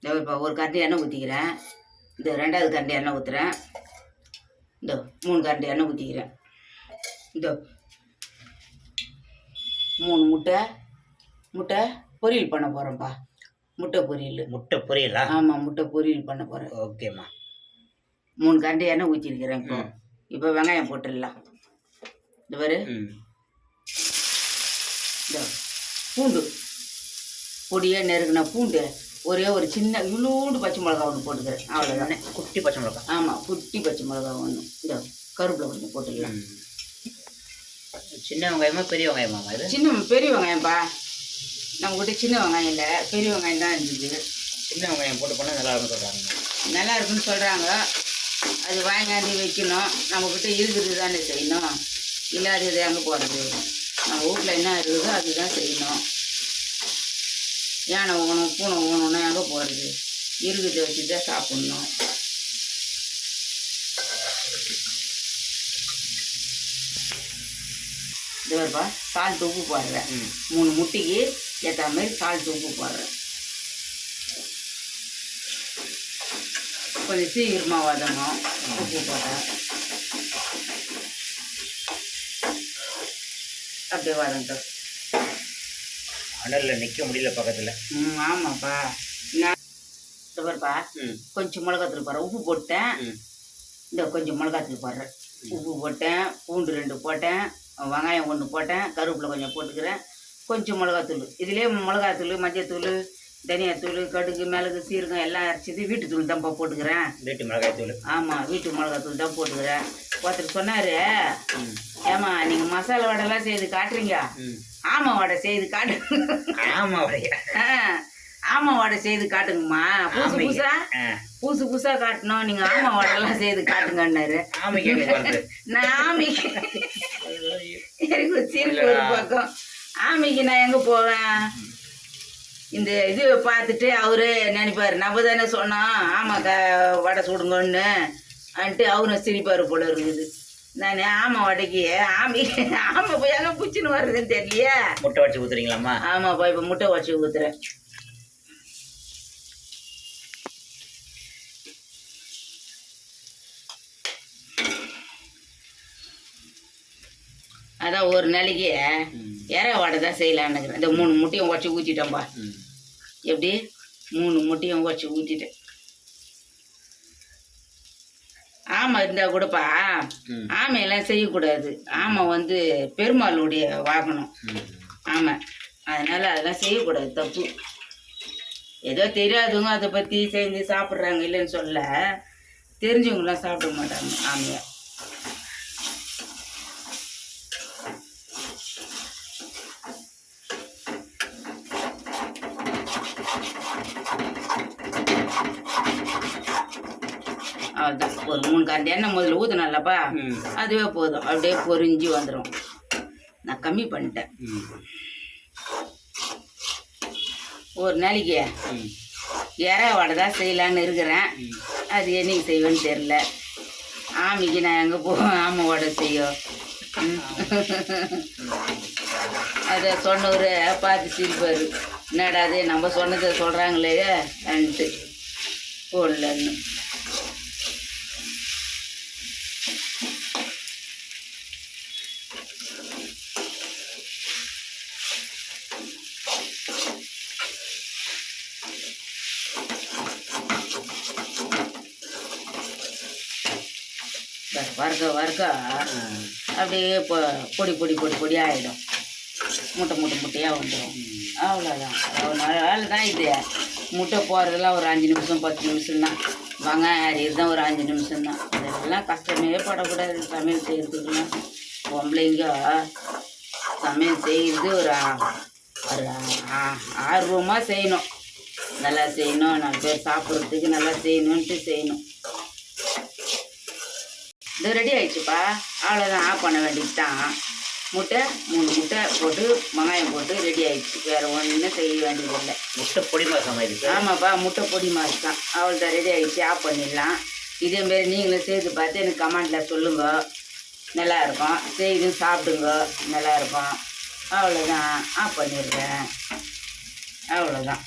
இப்போ ஒரு கரண்டி எண்ணெய் ஊற்றிக்கிறேன். இந்த 2வது கரண்டி எண்ணெய் ஊற்றுறேன். இந்த 3 கரண்டி எண்ணெய் ஊற்றிக்கிறேன். இந்த 3 முட்டை பொரியல் பண்ண போகிறேன்ப்பா. முட்டை பொரியலா? ஆமாம், முட்டை பொரியல் பண்ண போகிறேன். ஓகேம்மா. 3 கரண்டி எண்ணெய் ஊற்றிருக்கிறேன். இப்போ வெங்காயம் போட்டுடலாம். இந்த பாரு, இந்த பூண்டு பொடியே நெருங்கின பூண்டு ஒரே ஒரு சின்ன இவ்வளோண்டு பச்சை மிளகா ஒன்று போட்டுக்கிறேன். அவ்வளோதானே. குட்டி பச்சை மிளகா? ஆமாம், குட்டி பச்சை மிளகா ஒன்று. இந்த கருவேப்பிலை கொஞ்சம் போட்டுக்கலாம். சின்ன வெங்காயமா பெரிய வெங்காயமா? இது பெரிய வெங்காயம்ப்பா. நம்மக்கிட்ட சின்ன வெங்காயம் இல்லை, பெரிய வெங்காயம் தான் இருந்துச்சு. சின்ன வெங்காயம் போட்டு போனால் நல்லா இருக்குன்னு சொல்கிறாங்க. நல்லா இருக்குன்னு சொல்கிறாங்க. அது வாங்காந்து வைக்கணும். நம்மக்கிட்ட இருக்கிறது தானே செய்யணும். இல்லாதது எங்கே போகிறது? நம்ம வீட்டில் என்ன இருக்குதோ அதுதான் செய்யணும். யானை ஊகணும் பூனை ஊகணும்னா எங்கே போகிறது? இருக்கிறத வச்சு தான் சாப்பிட்ணும். இது வருப்பா, சால்ட் உப்பு போடுறேன். 3 முட்டைக்கு ஏற்ற மாதிரி சால்ட் உப்பு போடுறேன். கொஞ்சம் சீக்கிரமாக வதங்கும் உப்பு போட்டேன். அப்படியே வதங்கட்டும். அனலில் நிற்க முடியல பக்கத்தில். ஆமாப்பா. நான் பாருப்பா, கொஞ்சம் மிளகாத்தூள் போடுறேன். உப்பு போட்டேன். இந்த கொஞ்சம் மிளகாத்தூள் போடுறேன். உப்பு போட்டேன், பூண்டு 2 போட்டேன், வெங்காயம் 1 போட்டேன், கருவேப்பிலை கொஞ்சம் போட்டுக்கிறேன், கொஞ்சம் மிளகாத்தூள். இதுலேயே மிளகாத்தூள், மஞ்சத்தூள், தனியாத்தூள், கடுகு, மிளகு, சீரகம் எல்லாம் அரைச்சிது வீட்டு தூள் தான்ப்பா போட்டுக்கிறேன். வீட்டு மிளகாய்த்தூள்? ஆமாம், வீட்டு மிளகாத்தூள் தான் போட்டுக்கிறேன். ஒருத்தர் சொன்னார், ஏமா நீங்கள் மசாலா வடைலாம் செய்து காட்டுறீங்க, ஆமாம் வடை செய்து காட்டு. ஆமாம் வடையா? ஆமாம் வடை செய்து காட்டுங்கம்மா. புதுசு புதுசாக காட்டணும். நீங்கள் ஆமாம் வடைலாம் செய்து காட்டுங்கன்னாரு. நான் ஆமைக்கு எனக்கு சிரிப்பு ஒரு பக்கம். ஆமைக்கு நான் எங்கே போவேன்? இந்த இது பார்த்துட்டு அவரு நினைப்பார், நம்ம தானே சொன்னோம் ஆமாம் வடை சுடுங்கன்னு அன்ட்டு அவரும் சிரிப்பார் போல இருக்குது. நான் ஆமாம் வடைக்கு ஆமாம் போய் எங்கே பிடிச்சின்னு வர்றதுன்னு தெரியலையே. முட்டை வச்சு ஊற்றுறீங்களாம்மா? ஆமாப்பா, இப்போ முட்டை வச்சு ஊற்றுறேன். அதான் ஒரு நாளைக்கு இறை வடை தான் செய்யலான்னுக்கிறேன். இந்த 3 முட்டையும் உடச்சி ஊற்றிட்டேன்ப்பா. எப்படி 3 முட்டையும் உடச்சி ஊற்றிட்டேன். ஆமாம் இருந்தால் கூடப்பா, ஆமையெல்லாம் செய்யக்கூடாது. ஆமை வந்து பெருமாளுடைய வாகனம். ஆமாம், அதனால் அதெல்லாம் செய்யக்கூடாது, தப்பு. ஏதோ தெரியாதவங்க அதை பற்றி செஞ்சு சாப்பிட்றாங்க, இல்லைன்னு சொல்ல. தெரிஞ்சவங்களாம் சாப்பிட மாட்டாங்க ஆமையை. அதுதான் ஒரு 3 கரண்டி எண்ணெய் முதல்ல ஊற்றினல்லப்பா, அதுவே போதும். அப்படியே பொரிஞ்சு வந்துடும். நான் கம்மி பண்ணிட்டேன். ஒரு நாளைக்கு இறை வடை தான் செய்யலான்னு இருக்கிறேன். அது என்னைக்கு செய்வேன்னு தெரில. ஆமைக்கு நான் எங்கே போவேன் ஆமை வடை செய்யும்? அதை சொன்னவர் பார்த்து சிரிப்பார், என்னடா அது நம்ம சொன்னதை சொல்கிறாங்களே அன்ட்டு போடலன்னு. வறுக்க அப்படியே பொடி ஆகிடும். முட்டையாக வந்துடும். அவ்வளோதான். வேலை தான் இது. முட்டை போடுறதெல்லாம் ஒரு 5 நிமிஷம் 10 நிமிஷம் தான். வெங்காயம் அரியுது தான் ஒரு 5 நிமிஷம் தான். இதெல்லாம் கஷ்டமே படக்கூடாது சமையல் செய்கிறதுக்குலாம். பொம்பளைங்க சமையல் செய்கிறது ஒரு ஆர்வமாக செய்யணும். நல்லா செய்யணும், 4 பேர் சாப்பிட்றதுக்கு நல்லா செய்யணுன்ட்டு செய்யணும். இது ரெடி ஆயிடுச்சுப்பா. அவ்வளோதான், ஆஃப் பண்ண வேண்டியது தான். முட்டை 3 முட்டை போட்டு வெங்காயம் போட்டு ரெடி ஆயிடுச்சு. வேறு ஒன்றும் செய்ய வேண்டியதில்லை. முட்டை பொடி மாசம் ஆயிடுச்சு. ஆமாப்பா, முட்டை பொடி மாசு தான். அவ்வளோதான், ரெடி ஆயிடுச்சு. ஆஃப் பண்ணிடலாம். இதேமாரி நீங்களும் செய்து பார்த்து எனக்கு கமெண்டில் சொல்லுங்க. நல்லாயிருக்கும். செய்து சாப்பிடுங்க, நல்லாயிருக்கும். அவ்வளோதான், ஆஃப் பண்ணிடுறேன். அவ்வளோதான்.